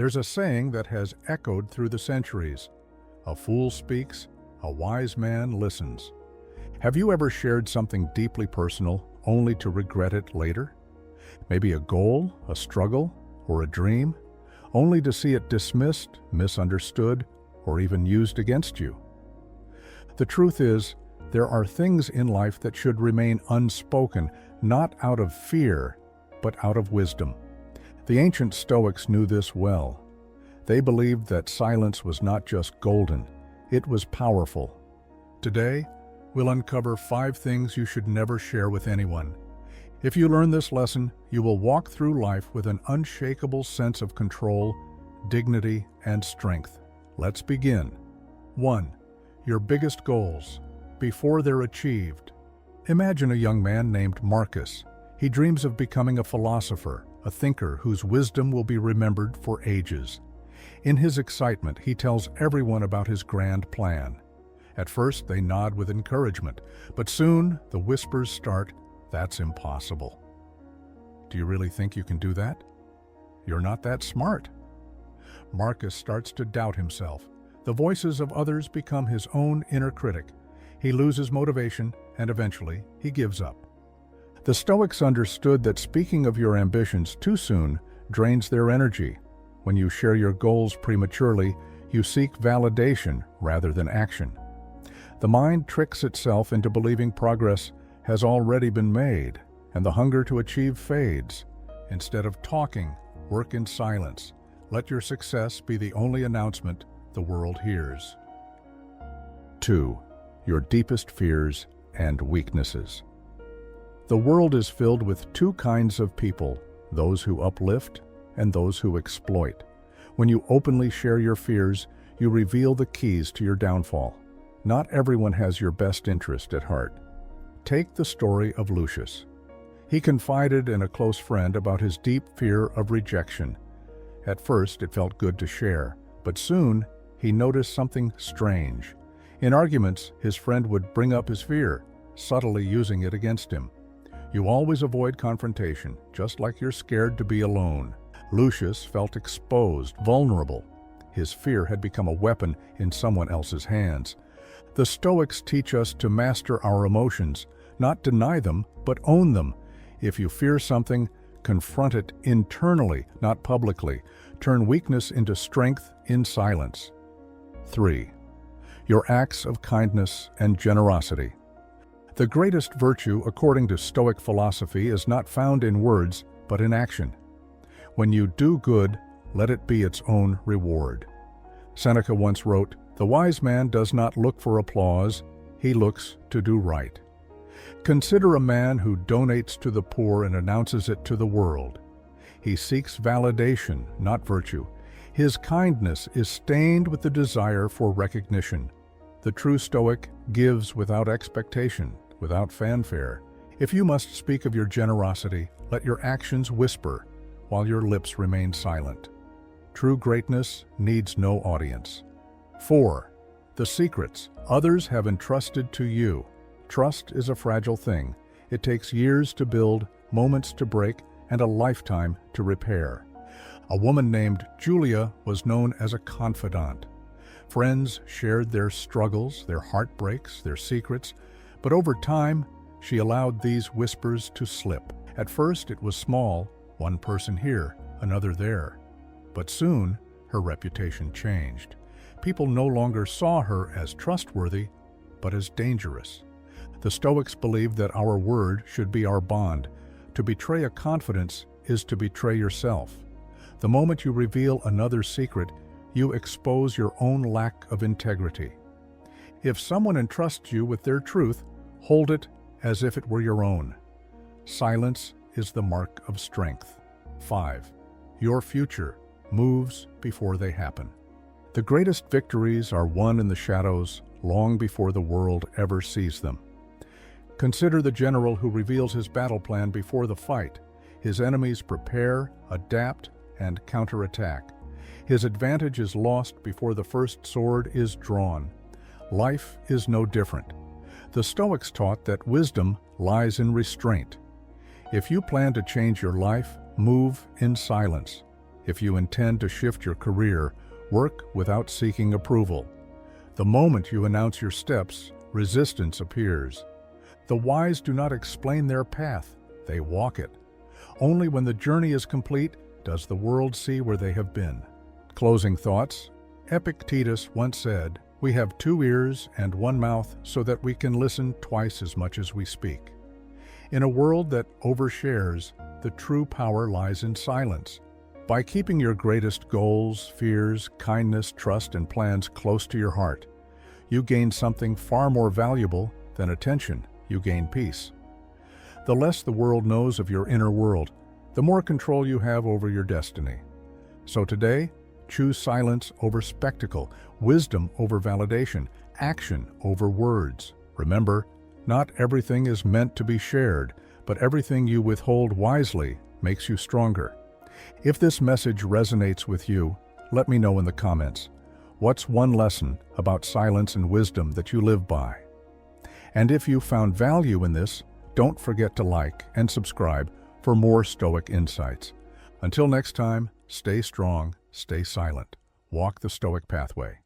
There's a saying that has echoed through the centuries: a fool speaks, a wise man listens. Have you ever shared something deeply personal only to regret it later? Maybe a goal, a struggle, or a dream, only to see it dismissed, misunderstood, or even used against you. The truth is, there are things in life that should remain unspoken, not out of fear, but out of wisdom. The ancient Stoics knew this well. They believed that silence was not just golden, it was powerful. Today, we'll uncover 5 things you should never share with anyone. If you learn this lesson, you will walk through life with an unshakable sense of control, dignity, and strength. Let's begin. 1. Your biggest goals, before they're achieved. Imagine a young man named Marcus. He dreams of becoming a philosopher, a thinker whose wisdom will be remembered for ages. In his excitement, he tells everyone about his grand plan. At first, they nod with encouragement, but soon the whispers start, "That's impossible." Do you really think you can do that? You're not that smart. Marcus starts to doubt himself. The voices of others become his own inner critic. He loses motivation, and eventually, he gives up. The Stoics understood that speaking of your ambitions too soon drains their energy. When you share your goals prematurely, you seek validation rather than action. The mind tricks itself into believing progress has already been made, and the hunger to achieve fades. Instead of talking, work in silence. Let your success be the only announcement the world hears. 2. Your deepest fears and weaknesses. The world is filled with 2 kinds of people, those who uplift and those who exploit. When you openly share your fears, you reveal the keys to your downfall. Not everyone has your best interest at heart. Take the story of Lucius. He confided in a close friend about his deep fear of rejection. At first, it felt good to share, but soon he noticed something strange. In arguments, his friend would bring up his fear, subtly using it against him. You always avoid confrontation, just like you're scared to be alone. Lucius felt exposed, vulnerable. His fear had become a weapon in someone else's hands. The Stoics teach us to master our emotions, not deny them, but own them. If you fear something, confront it internally, not publicly. Turn weakness into strength in silence. 3. Your acts of kindness and generosity. The greatest virtue, according to Stoic philosophy, is not found in words, but in action. When you do good, let it be its own reward. Seneca once wrote, "The wise man does not look for applause, he looks to do right." Consider a man who donates to the poor and announces it to the world. He seeks validation, not virtue. His kindness is stained with the desire for recognition. The true Stoic gives without expectation, without fanfare. If you must speak of your generosity, let your actions whisper, while your lips remain silent. True greatness needs no audience. 4. The secrets others have entrusted to you. Trust is a fragile thing. It takes years to build, moments to break, and a lifetime to repair. A woman named Julia was known as a confidant. Friends shared their struggles, their heartbreaks, their secrets, but over time, she allowed these whispers to slip. At first, it was small, one person here, another there. But soon, her reputation changed. People no longer saw her as trustworthy, but as dangerous. The Stoics believed that our word should be our bond. To betray a confidence is to betray yourself. The moment you reveal another's secret, you expose your own lack of integrity. If someone entrusts you with their truth, hold it as if it were your own. Silence is the mark of strength. 5. Your future moves before they happen. The greatest victories are won in the shadows long before the world ever sees them. Consider the general who reveals his battle plan before the fight. His enemies prepare, adapt, and counterattack. His advantage is lost before the first sword is drawn. Life is no different. The Stoics taught that wisdom lies in restraint. If you plan to change your life, move in silence. If you intend to shift your career, work without seeking approval. The moment you announce your steps, resistance appears. The wise do not explain their path, they walk it. Only when the journey is complete does the world see where they have been. Closing thoughts. Epictetus once said, "We have 2 ears and 1 mouth so that we can listen twice as much as we speak." In a world that overshares, the true power lies in silence. By keeping your greatest goals, fears, kindness, trust, and plans close to your heart, you gain something far more valuable than attention. You gain peace. The less the world knows of your inner world, the more control you have over your destiny. So today, choose silence over spectacle, wisdom over validation, action over words. Remember, not everything is meant to be shared, but everything you withhold wisely makes you stronger. If this message resonates with you, let me know in the comments. What's one lesson about silence and wisdom that you live by? And if you found value in this, don't forget to like and subscribe for more Stoic insights. Until next time, stay strong, stay silent, walk the Stoic pathway.